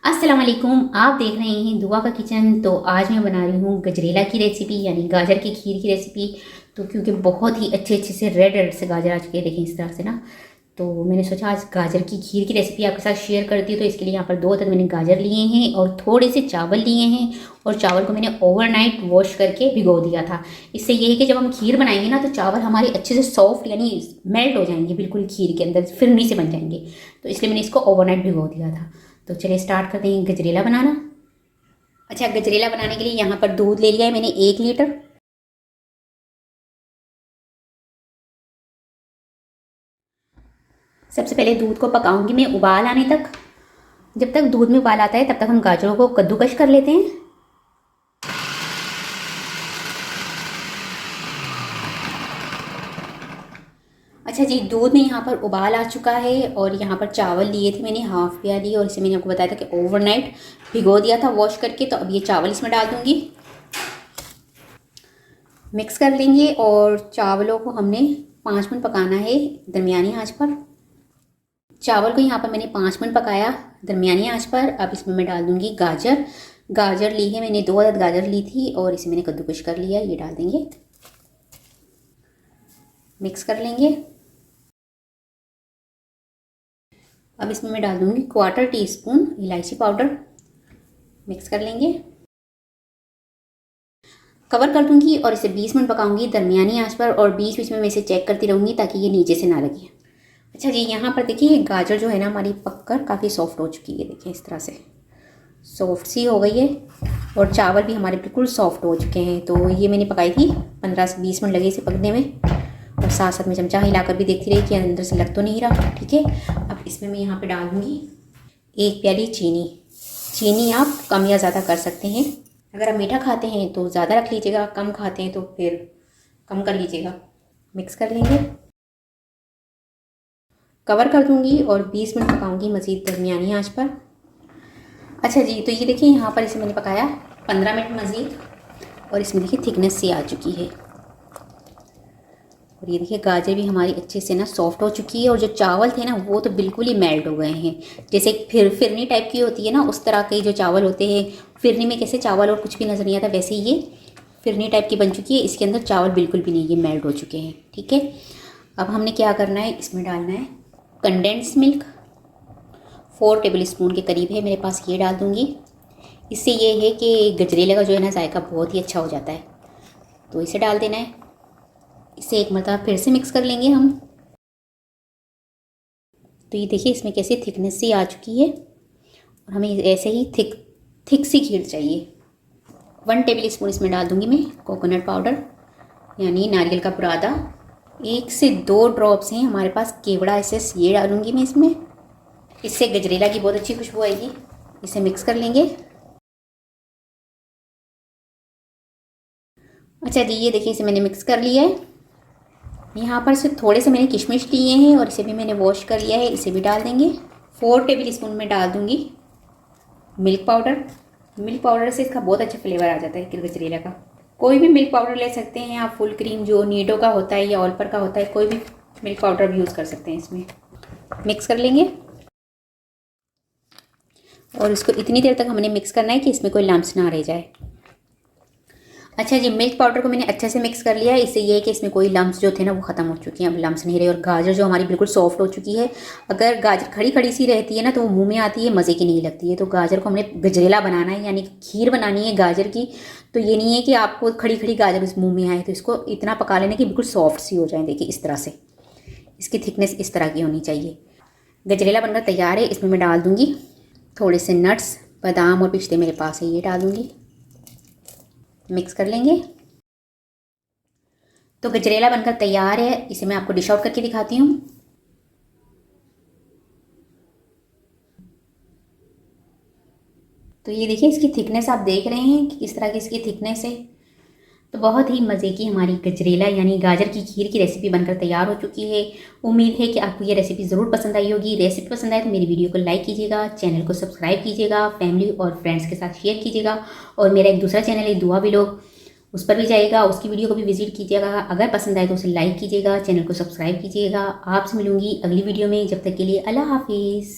अस्सलाम वालेकुम। आप देख रहे हैं दुआ का किचन। तो आज मैं बना रही हूँ गजरेला की रेसिपी यानी गाजर की खीर की रेसिपी। तो क्योंकि बहुत ही अच्छे अच्छे से रेड रेड से गाजर आ चुके हैं, देखें इस तरह से ना। तो मैंने सोचा आज गाजर की खीर की रेसिपी आपके साथ शेयर करती हूँ। तो इसके लिए यहाँ पर 2 अदद मैंने गाजर लिए हैं और थोड़े से चावल लिए हैं। और चावल को मैंने ओवरनाइट वॉश करके भिगो दिया था। इससे ये है कि जब हम खीर बनाएंगे ना तो चावल हमारे अच्छे से सॉफ्ट यानी मेल्ट हो जाएंगे बिल्कुल खीर के अंदर, फिरनी से बन जाएंगे। तो इसलिए मैंने इसको ओवरनाइट भिगो दिया था। तो चलिए स्टार्ट करते हैं गजरेला बनाना। अच्छा, गजरेला बनाने के लिए यहाँ पर दूध ले लिया है मैंने 1 लीटर। सबसे पहले दूध को पकाऊंगी मैं उबाल आने तक। जब तक दूध में उबाल आता है तब तक हम गाजरों को कद्दूकश कर लेते हैं। अच्छा जी, दूध में यहाँ पर उबाल आ चुका है और यहाँ पर चावल लिए थे मैंने हाफ प्याली, और इसे मैंने आपको बताया था कि ओवरनाइट भिगो दिया था वॉश करके। तो अब ये चावल इसमें डाल दूँगी, मिक्स कर लेंगे। और चावलों को हमने 5 मिनट पकाना है दरमियानी आंच पर। चावल को यहाँ पर मैंने 5 मिनट पकाया दरमियानी आंच पर। अब इसमें मैं डाल दूँगी गाजर। गाजर ली है मैंने, 2 अदद गाजर ली थी और इसे मैंने कद्दूकश कर लिया। ये डाल देंगे, मिक्स कर लेंगे। अब इसमें मैं डाल दूँगी 1/4 टीस्पून इलायची पाउडर, मिक्स कर लेंगे। कवर कर दूँगी और इसे 20 मिनट पकाऊंगी दरमियानी आंच पर। और बीच बीच में मैं इसे चेक करती रहूँगी ताकि ये नीचे से ना लगे। अच्छा जी, यहाँ पर देखिए गाजर जो है ना हमारी पककर काफ़ी सॉफ्ट हो चुकी है। देखिए इस तरह से सॉफ्ट सी हो गई है और चावल भी हमारे बिल्कुल सॉफ्ट हो चुके हैं। तो ये मैंने पकाई थी 15 से 20 मिनट लगे इसे पकने में। और साथ साथ में चमचा हिलाकर भी देखती रही कि अंदर से लग तो नहीं रहा। ठीक है, अब इसमें मैं यहाँ पे डाल दूँगी 1 प्याली चीनी। चीनी आप कम या ज़्यादा कर सकते हैं। अगर आप मीठा खाते हैं तो ज़्यादा रख लीजिएगा, कम खाते हैं तो फिर कम कर लीजिएगा। मिक्स कर लेंगे, कवर कर दूँगी और 20 मिनट पकाऊँगी मज़ीद दरमियानी आंच पर। अच्छा जी, तो ये देखिए यहाँ पर इसे मैंने पकाया 15 मिनट मज़ीद और इसमें देखिए थिकनेस सी आ चुकी है। और ये देखिए गाजर भी हमारी अच्छे से ना सॉफ्ट हो चुकी है। और जो चावल थे ना वो तो बिल्कुल ही मेल्ट हो गए हैं। जैसे फिरनी टाइप की होती है ना, उस तरह के जो चावल होते हैं। फिरनी में कैसे चावल और कुछ भी नज़र नहीं आता, वैसे ही ये फिरनी टाइप की बन चुकी है। इसके अंदर चावल बिल्कुल भी नहीं, ये मेल्ट हो चुके हैं। ठीक है, अब हमने क्या करना है, इसमें डालना है कंडेंस मिल्क। 4 टेबल स्पून के करीब है मेरे पास, ये डाल दूँगी। इससे ये है कि गजरेले का जो है ना जायका बहुत ही अच्छा हो जाता है। तो इसे डाल देना है। इसे एक मरतबा फिर से मिक्स कर लेंगे हम। तो ये देखिए इसमें कैसे थिकनेस सी आ चुकी है और हमें ऐसे ही थिक सी खीर चाहिए। 1 टेबल स्पून इसमें डाल दूँगी मैं कोकोनट पाउडर यानी नारियल का बुरादा। 1 से 2 ड्रॉप्स हैं हमारे पास केवड़ा एसेंस, ये डालूँगी मैं इसमें। इससे गजरेला की बहुत अच्छी खुशबू आएगी। इसे मिक्स कर लेंगे। अच्छा जी, ये देखिए इसे मैंने मिक्स कर लिया है। यहाँ पर से थोड़े से मैंने किशमिश लिए हैं और इसे भी मैंने वॉश कर लिया है, इसे भी डाल देंगे। 4 टेबल स्पून में डाल दूँगी मिल्क पाउडर। मिल्क पाउडर से इसका बहुत अच्छा फ्लेवर आ जाता है गजरेला का। कोई भी मिल्क पाउडर ले सकते हैं आप, फुल क्रीम जो नीडो का होता है या ऑलपर का होता है, कोई भी मिल्क पाउडर भी यूज़ कर सकते हैं इसमें। मिक्स कर लेंगे और इसको इतनी देर तक हमने मिक्स करना है कि इसमें कोई लम्स ना रह जाए। अच्छा जी, मिल्क पाउडर को मैंने अच्छे से मिक्स कर लिया है। इससे ये है कि इसमें कोई लम्स जो थे ना वो ख़त्म हो चुके हैं, अब लम्स नहीं रहे। और गाजर जो हमारी बिल्कुल सॉफ्ट हो चुकी है। अगर गाजर खड़ी खड़ी सी रहती है ना तो वो मुंह में आती है, मज़े की नहीं लगती है। तो गाजर को हमने गजरेला बनाना है यानी खीर बनानी है गाजर की। तो ये नहीं है कि आपको खड़ी खड़ी गाजर उस मुँह में आए। तो इसको इतना पका लेना कि बिल्कुल सॉफ्ट सी हो जाए। देखिए इस तरह से इसकी थिकनेस इस तरह की होनी चाहिए। गजरेला बनकर तैयार है। इसमें मैं डाल दूँगी थोड़े से नट्स, बादाम और पिस्ते मेरे पास है, ये डाल दूँगी। मिक्स कर लेंगे। तो गजरेला बनकर तैयार है। इसे मैं आपको डिश आउट करके दिखाती हूँ। तो ये देखिए इसकी थिकनेस आप देख रहे हैं कि किस तरह की इसकी थिकनेस है। तो बहुत ही मज़े की हमारी गजरेला यानी गाजर की खीर की रेसिपी बनकर तैयार हो चुकी है। उम्मीद है कि आपको ये रेसिपी ज़रूर पसंद आई होगी। रेसिपी पसंद आए तो मेरी वीडियो को लाइक कीजिएगा, चैनल को सब्सक्राइब कीजिएगा, फैमिली और फ्रेंड्स के साथ शेयर कीजिएगा। और मेरा एक दूसरा चैनल है दुआ व्लॉग, उस पर भी जाइएगा, उसकी वीडियो को भी विजिट कीजिएगा। अगर पसंद आए तो उसे लाइक कीजिएगा, चैनल को सब्सक्राइब कीजिएगा। आपसे मिलूंगी अगली वीडियो में, जब तक के लिए अल्लाह हाफिज़।